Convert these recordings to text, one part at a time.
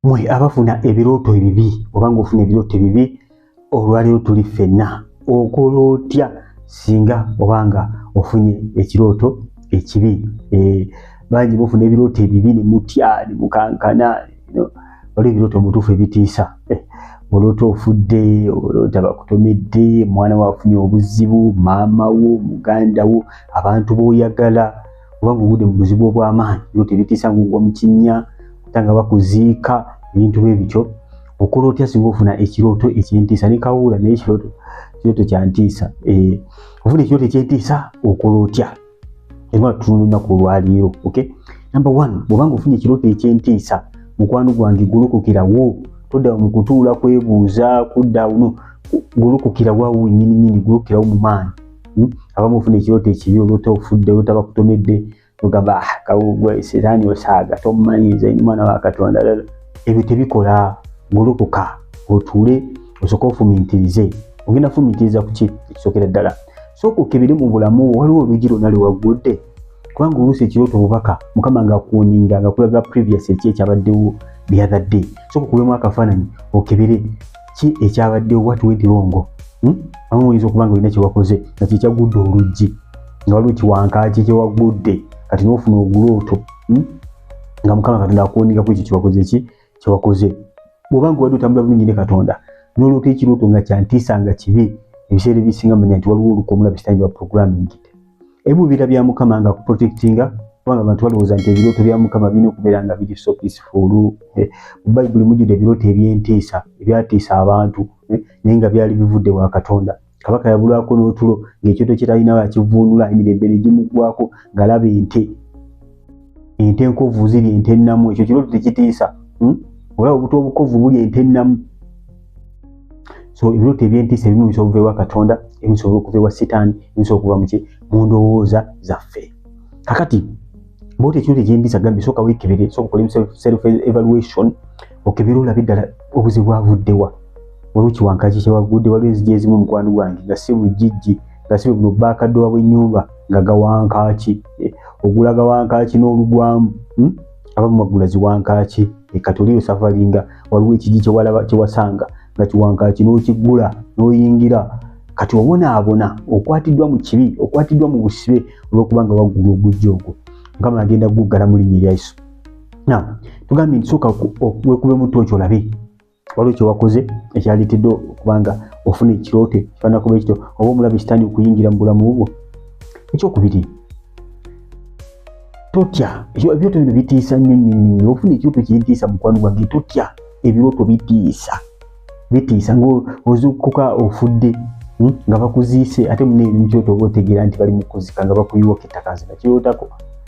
mwe abafuna ebirooto ebibi obanga ofuna ebirooto ebibi olwaleero tuli ffenna okola otya singa obanga ofunye ekirooto ekibi bangi bafuna ebirooto ebibi ne mutya ne mukankana waliwo ebirooto mutuufu ebitiisa olota ofudde olota bakutomedde mwana waafunye obuzibu maama wo muganda wo abantu b'oyagala obanga ogudde mu buzibu obw'amaanyi ebirooto ebitiisa ng'ogwa mu kinnya kutanga bakuziika ebintu bwe bityo okola otya singa ofuna ekirooto ekyentiisa ne kawuula naye ekirooto kyantiisa ofuna ekirooto ekyentiisa okola otya era tutunula olunaku olwaleero okay number 1 bw'obanga ofunye ekirooto ekyentiisa mukwano gwange golokokerawo todda mu kutuula kwebuuza kudda uno golokokerawo awo nnyini golokokerawo mu maanyi abamu ofuna ekirooto ekibi olota ofudde olota bakutomedde ogamba kawugwe setaani osaaga tomumanyiiza mwana wa Katonda ebyo tebikola golokoka otuule osooka ofumintirize ogenda fumintiriza ku ki ekisookera ddala sooka okebere mu bulamu waliwo oluggi lwonna lwe waggudde kubanga oluusi ekirooto obubaka mukama ng'akuuninga ng'akulaga previous eki ekyabaddewo the other day sooka okubemu akafaananyi okebere ki ekyabaddewo what went wrong amu oyinza okuba nga olina kyewakoze nga kyekyagudde oluggi nga waliwo kiwankaaki kyewaggudde kati n'ofuna ogulooto nga mukama Katonda akuuninga ku ekyo kyewakoze bw'obanga wadde otambula bulungi ne Katonda n'oloota ekirooto nga kyantiisa nga kibi ebiseera ebisinga manya nti waliwo olukomo labisitani bya programming ebibeera bya mukama nga kuprotectinga kubanga abantu balowooza nti ebirooto bya mukama birina okubeera nga biri so peaceful mu Bayibuli mujjudde ebirooto ebyentiisa ebyatiisa abantu naye nga byali bivudde wa Katonda kabaka yabulwako n'otulo ng'ekyoto kye talinawo akivuunula emirembe ne gimuggwako ng'alaba ente enkovu ziri ente ennamu ekyo kirooto tekitiisa olaba obuto obukovu buli ente ennamu so ebirooto ebyentiisa ebimu bisobola okuva ewa Katonda ebimu bisobola okuva ewa Setaani ebisobola okuva mu ndowooza zaffe kakati bw'oti ekirooto ekyentiisa gambe sooka weekebere sooka okole self evaluation okebere olabe ddala obuzibu bwavuddewa waliwo kiwankaaki kyewagudde waliwo enzigi ezimu mukwano gwange nga si bujjijji nga si buno baakaddowa bw'ennyumba nga gawankaaki ogula gawankaaki n'olugwamu abamu bagula ziwankaaki ekatoliyo safaringa waliwo ekigi kyewasanga nga kiwankaaki n'okigula n'oyingira kati obonaabona okwatiddwa mu kibi okwatiddwa mu busibe olw'okuba nga waggula ogujja ogwo mukama agenda kuguggala mu linnya lya Yesu tugambye nti sooka wekubemu ttooki olabe waliwo kyewakoze ekyaleetedde okubanga ofuna ekirooto kifaanana kuba ekityo oba omulabe sitaani okuyingira mu bulamu bwo ekyokubiri totya ebirooto bino bitiisa nnyo ofuna ekirooto kyentiisa mukwano gwange totya ebirooto bitiisa ng'ozuukuka ofudde nga bakuziise ate muneemu kirooto oba otegeera nti bali mu kuzika nga bakuyiwako ettaka nze nakirootako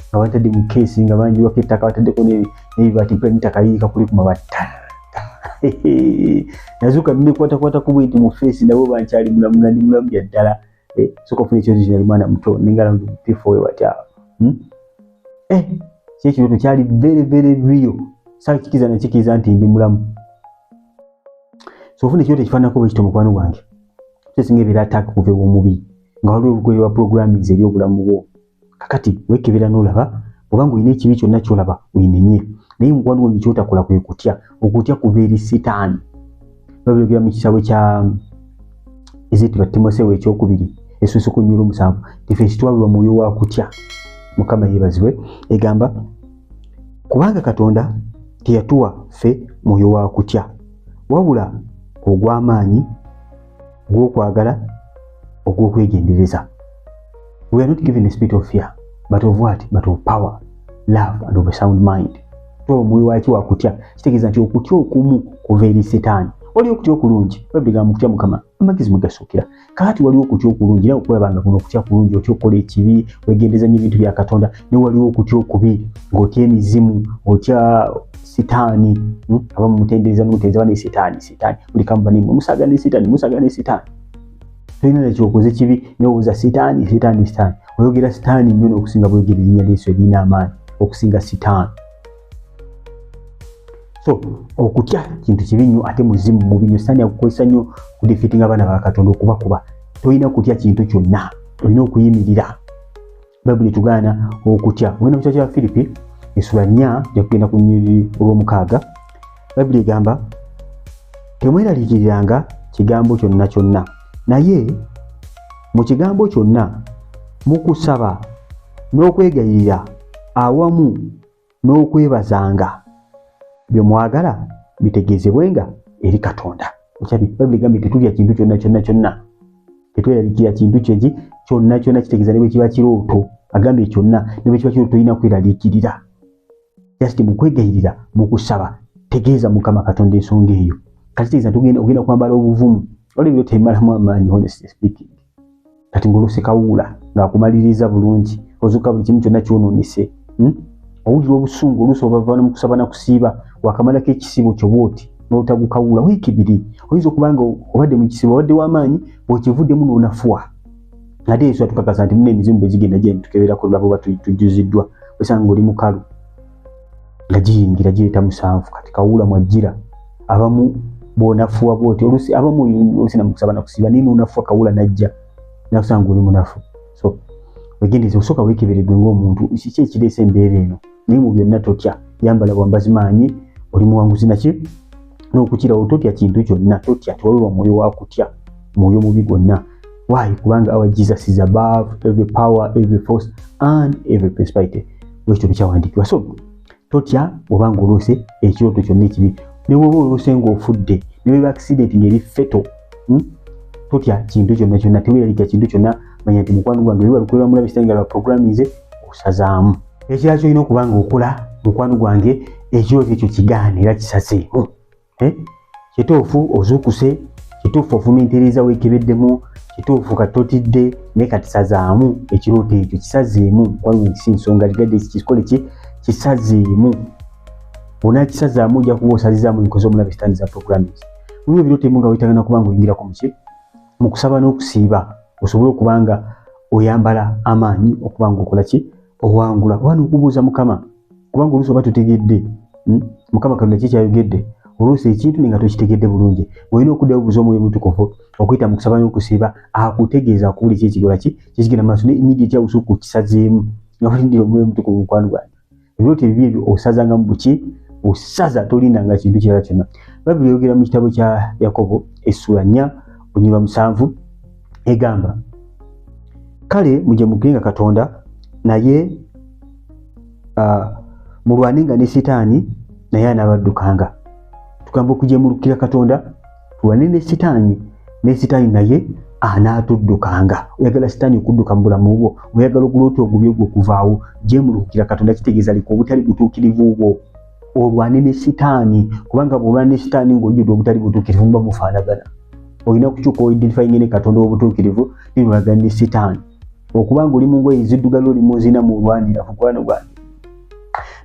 nga batadde mu keesi nga banjiwako ettaka bataddeko n'ebibaati n'ettaka lirika kuli ku mabatta nazuuka nekwatakwata ku bwenti mu feesi nabo bankyali mulamu nga ndi mulamu bya ddala sooka ofuna ekirooto kinali mwana muto nengala mutifu we watya ki ekirooto kyali very very real saakikiza nakikiriza nti ndi mulamu so ofuna ekirooto ekifaananako bwe kityo mukwano gwange kyesinga ebeera attack kuva ew'omubi nga waliwo obugoye bwa programmings eri obulamu bwo kakati weekebera n'olaba obanga olina ekibi kyonna kyolaba oyinenye naye mukwano gwange kyotakola kwe kutya okutya kuva eri Setaani babyogera mu kisabo kya ezitibwa Timoseewo ekyokubiri essuusuku nnyolo 7 tife kitwalibwa mwoyo wa kutya mukama yeebazibwe egamba kubanga Katonda teyatuwa ffe mwoyo wa kutya wabula ogw'amaanyi gw'okwagala ogw'okwegendereza. We are not given a spirit of fear but of what? But of power, love and of a sound mind. To mwoyo waki wa kutya kitegeeza nti okutya okumu kuva eri Setaani waliwo okutya okulungi babigamba mu kutya mukama amagezi mwe gasookera kakati waliwo okutya okulungi naye okulabanga kuno okutya kulungi otya okukola ekibi wegendeza nnyo ebintu bya Katonda naye waliwo okutya okubi ng'otya emizimu otya Setaani abamu mutendereza n'omutendereza bane Setaani buli kampani musaga ne Setaani tolina nakyokoze kibi n'owuza Setaani oyogera Setaani nnyo n'okusinga bwogera erinnya lya Yesu erina amaanyi okusinga Setaani. So okutya kintu kibi nnyo ate muzimu mubi nnyo. Setaani akukozesa nnyo kudifiitinga abaana ba Katonda okubakuba. Tolina kutya kintu kyonna, olina okuyimirira. Bayibuli tugaana okutya. Ogenda mu kitabu kya Filipi essula 4 ja kugenda ku nnyiriri olw'omukaaga Bayibuli egamba temweraliikiriranga kigambo kyonna kyonna, naye mu kigambo kyonna mu kusaba n'okwegayirira awamu n'okwebazanga bye mwagala bitegeezebwenga eri Katonda. Okyabi Bayibuli egamba tetulya kintu kyonna kyonna kyonna, tetweraliikirira kintu kyonna kyonna, kitegeeza ne bwe kiba kirooto. Agambye kyonna ne bwe kiba kirooto tolina kweraliikirira, just mu kwegayirira mu kusaba tegeeza Mukama Katonda ensonga eyo. Kati kitegeeza ogenda kwambala obuvumu olebyo temalamu amaanyi, honestly speaking. Kati ng'olose kawuula ng'akumaliriza bulungi, ozuuka buli kimu kyonna kyonoonese, owulira obusungu oluusi obava mu kusaba na kusiiba, wakamalako ekisibo kyo bw'oti n'otagukawuula wiiki 2, oyinza okuba nga obadde mu kisibo, obadde w'amaanyi, bw'okivuddemu n'onafuwa. Ate Yesu atukakasa nti muna emizimu bwe gigenda gye tukeberako lwabo tujjuziddwa, osanga oli mukalu nga giyingira gireeta musanvu. Kati kawuula mwajjira abamu bw'onafuwa bw'oti, oluusi abamu oluusi namukusaba na kusiiba naye n'onafuwa kawuula najja nakusanga oli munafu. So wegendereze osooka weekeberegwe ng'omuntu kiki ekireese embeera eno, naye mu byonna totya, yambala bwambazi maanyi, oli muwanguzi naki n'okukirawo, totya kintu kyonna, totya, tewaliwo mwoyo wa kutya, mwoyo mubi gwonna. Why? Kubanga our Jesus is above every power, every force and every principality. Bwekyo bikyawandiikibwa. So totya obanga oluuse ekirooto kyonna ekibi, ne bw'oba oluuse ng'ofudde, ne bw'eba accident ng'eri feto, totya kintu kyonna kyonna, teweeraliikirira kintu kyonna. Manya nti mukwano gwange bwe balukolera mulabe sitani nga lwa programize osazaamu. Ekirala kyolina okuba ng'okola mukwano gwange, ekirooto ekyo kigaane era kisazeemu. Kituufu ozuukuse, kituufu ofumiitiriza weekebeddemu, kituufu katotidde naye kati sazaamu ekirooto ekyo, kisazeemu. Mukwano si nsonga ligadde kikole kisazeemu. Onaakisazaamu ojja kuba osazizaamu enkoze omulabe sitani za programize. Mulimu ebirooto ebimu nga weetagana kuba ng'oyingirako mu kusaba n'okusiiba, osobole okuba nga oyambala amaanyi okuba ng'okola ki, owangula oba n'okubuuza Mukama, kubanga oluusi oba totegedde Mukama Katonda ki kyayogedde, oluusi ekintu nga tokitegedde bulungi, olina okuddayo obuuza Omwoyo Omutukuvu okuyita mu kusaba n'okusiiba, akutegeeza akubuli ki ekikola ki kigenda maaso, ne immediate awusuka okukisazeemu nga olindira Omwoyo Omutukuvu. Mukwano gwange, ebirooto ebibi ebyo osazanga mu buki, osaza tolindanga kintu kirala kyonna. Bayibuli eyogera mu kitabo kya Yakobo essula 4 onyirwa 7 egamba, kale mujje mugenga Katonda naye mulwanenga ne Sitaani naye anaabaddukanga. Tugamba okujemulukira Katonda, tulwane ne Sitaani naye anaatuddukanga. Oyagala Sitaani okudduka mu bulamu bwo, oyagala oguloota ogubi ogwo okuvaawo, jemulukira Katonda, kitegeeza liko obutali butuukirivu bwo. Olwane ne Sitaani, kubanga bw'olwana ne Sitaani ng'ojjudde obutali butuukirivu muba mufaanagana. Olina okukyuka oidentifying ne Katonda obutuukirivu n'olwagana ne Sitaani. Okubanga oli mu ngoye eziddugala oli muzina mu lwanira mukwano gwange.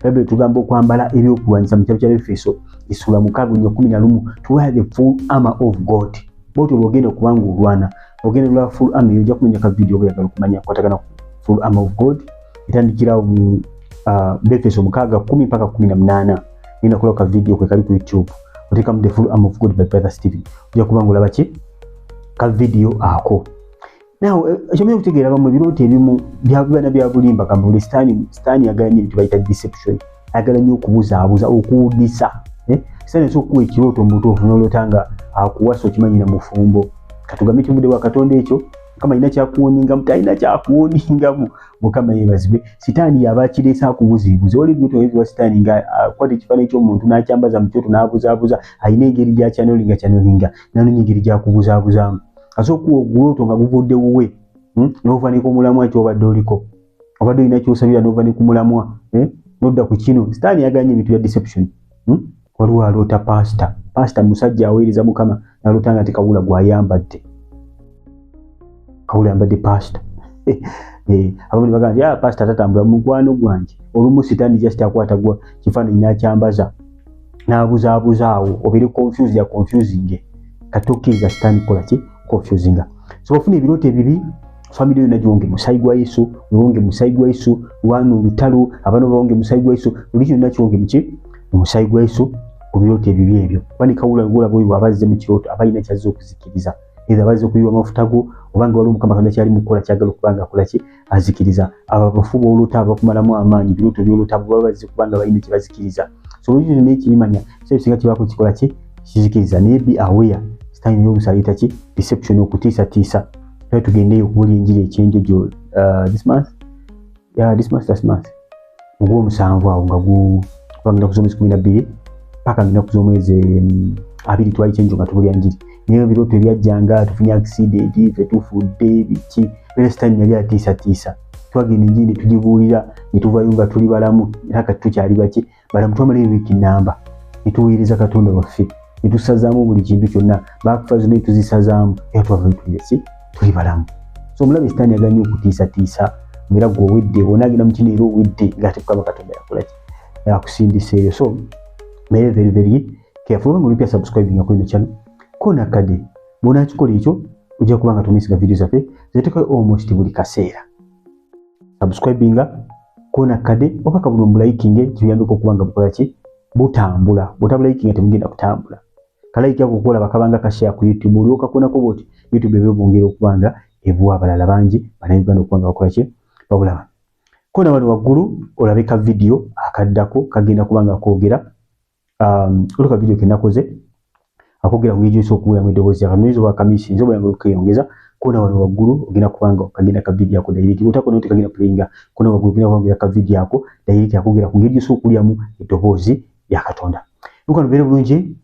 Bayibuli tugamba okwambala ebyokulwanyisa mu kitabo kya Efeso essula 6:11, to wear the full armor of God. Bw'otyo bw'ogenda okuba ng'olwana, ogenda olwa full armor ojja kunoonya ka video bw'oyagala okumanya kwatagana full armor of God. Etandikira mu Efeso 6:10 mpaka 18. Nina kuloka ka video kwe kali ku YouTube. Otekamu the full armor of God by Brother Stephen. Ojja kuba ng'olaba ki ka video ako. Now, ekyomanyi okutegeera bamu ebirooto ebimu byabana bya bulimba kambule Sitaani yagala nnyo ebintu bayita deception. Ayagala nnyo okubuzaabuza, okuwudisa. Sitaani asobola okuwa ekirooto mu butuufu n'oloota nga akuwasa okimanyi na mufumbo. Katugambe ekivudde wa Katonda ekyo, Mukama alina kyakuwoningamu, talina kyakuwoningamu. Mukama yeebazibwe. Sitaani yaba akireese akubuziibuza. Oli ebirooto ebyo wa Sitaani nga akwata ekifaananyi ky'omuntu n'akyambaza mu kyoto n'abuzaabuza, alina engeri gy'akyanolinga n'anoonya engeri gy'akubuzaabuzaamu. Asobola okuwa ogulooto nga guvudde wuwe, n'ova ne ku mulamwa ky'obadde oliko. Obadde olina ky'osabira n'ova ne ku mulamwa, n'odda ku kino. Sitaani yagala nnyo ebintu bya deception. Waliwo aloota pasita musajja aweereza Mukama, n'aloota nga tekawula gw'ayambadde. Kawula yambadde pasita. Abamu ne bagamba nti pasita tatambula mu mukwano gwange. Olumu Sitaani just akwata gwa kifaananyi n'akyambaza n'abuzaabuzaawo, obeere confusing. Katokkiriza Sitaani kola ki? Confusinga. So ofuna ebirooto ebibi, family yonna gyonge musayi gwa Yesu, wonge musayi gwa Yesu, lwana olutalo, abaana bonge musayi gwa Yesu, buli kyonna kyonge muki musayi gwa Yesu ku birooto ebibi ebyo. Wani kawula ngolaba oyo abazze mu kirooto abalina kyazze okuzikiriza. Era abazze okuyiwa amafuta go, obanga waliwo Mukama Katonda kyali mukola kyagala okubanga akola ki azikiriza. Abafu boolota abakumalamu amaanyi, birooto byolota baba bazze kubanga balina kye bazikiriza. so buli kintu nekimanya so singa kibako kikola ki kizikiriza ne be aware sitani y'obusalita ki deception okutiisa tiisa era tugendeyo okubula enjiri ekyenjojo this month last month ogwo musanvu awo nga bagenda kuzomesa 12 paka ngina kuzomeze 2 twali kyenjo nga tubulya njiri niyo biroto byajjanga tufunya accident vetufudde biki era sitani yali atiisa twagenda njiri tujibulira nituvayo nga tuli balamu era kati tukyali baki balamu twamala wiki namba nituwiriza Katonda waffe nitusazaamu buli kintu kyonna bakufazo ne tuzisazaamu era twavayo tuli balamu so mulabe sitani aganye okutiisa ngera gwo wedde onagina mukino wedde ngate kwa Katonda yakola ki yakusindise so very careful ngo lipya subscribing kuri channel kona kade bona chikoli icho ujja kubanga tumisiga video zafe zeteka almost buli kaseera subscribing kona kade opaka buno liking kiyambe ko kubanga bukola ki butambula liking temugenda kutambula kala ikya kukola bakabanga ka share ku YouTube ulioka kona ko boti YouTube bebe bongera okubanga ebuwa abalala bangi banayibana okubanga bakola ki babula kona wali waggulu olabeka video akaddako kagenda kubanga kwogera uluka video kenakoze akogera ngije so kuya mwedobozi akamwezo bakamisi nzo byango kuyongeza kuna wali waggulu ogenda kubanga kagenda ka video yako direct utako note kagenda playinga kuna waggulu ogenda kubanga ka video yako direct akogera ngije so kulya mu edobozi ya Katonda nuko nbere bulungi